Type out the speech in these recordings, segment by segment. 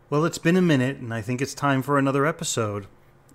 Well, it's been a minute, and I think it's time for another episode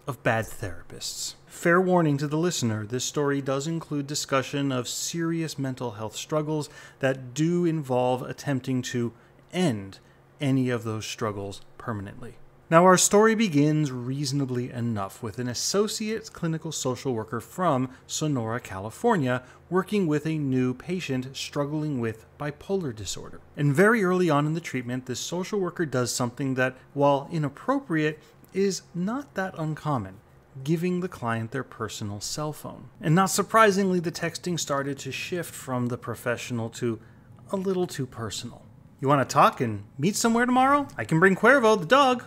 of Bad Therapists. Fair warning to the listener, this story does include discussion of serious mental health struggles that do involve attempting to end any of those struggles permanently. Now, our story begins reasonably enough with an associate clinical social worker from Sonora, California, working with a new patient struggling with bipolar disorder. And very early on in the treatment, this social worker does something that, while inappropriate, is not that uncommon: giving the client their personal cell phone. And not surprisingly, the texting started to shift from the professional to a little too personal. You want to talk and meet somewhere tomorrow? I can bring Cuervo, the dog.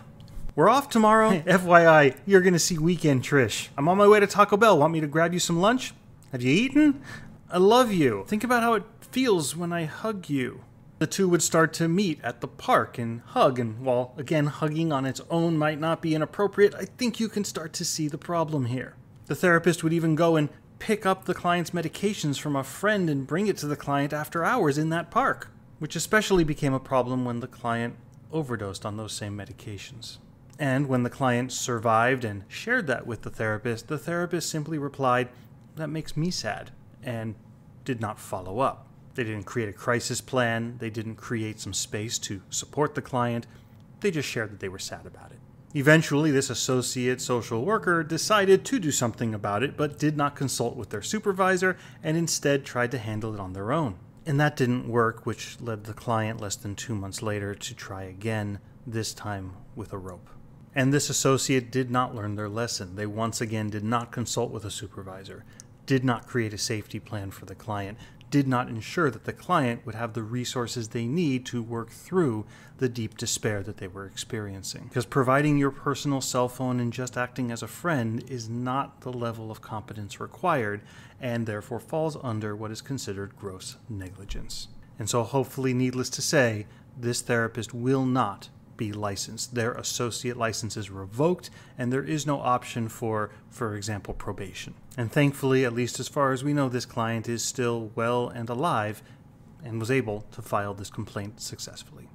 We're off tomorrow. FYI, you're going to see Weekend Trish. I'm on my way to Taco Bell. Want me to grab you some lunch? Have you eaten? I love you. Think about how it feels when I hug you. The two would start to meet at the park and hug, and while, again, hugging on its own might not be inappropriate, I think you can start to see the problem here. The therapist would even go and pick up the client's medications from a friend and bring it to the client after hours in that park, which especially became a problem when the client overdosed on those same medications. And when the client survived and shared that with the therapist simply replied, "That makes me sad," and did not follow up. They didn't create a crisis plan. They didn't create some space to support the client. They just shared that they were sad about it. Eventually, this associate social worker decided to do something about it, but did not consult with their supervisor and instead tried to handle it on their own. And that didn't work, which led the client less than 2 months later to try again, this time with a rope. And this associate did not learn their lesson. They once again did not consult with a supervisor, did not create a safety plan for the client, did not ensure that the client would have the resources they need to work through the deep despair that they were experiencing. Because providing your personal cell phone and just acting as a friend is not the level of competence required, and therefore falls under what is considered gross negligence. And so hopefully, needless to say, this therapist will not be licensed. Their associate license is revoked, and there is no option for example, probation. And thankfully, at least as far as we know, this client is still well and alive and was able to file this complaint successfully.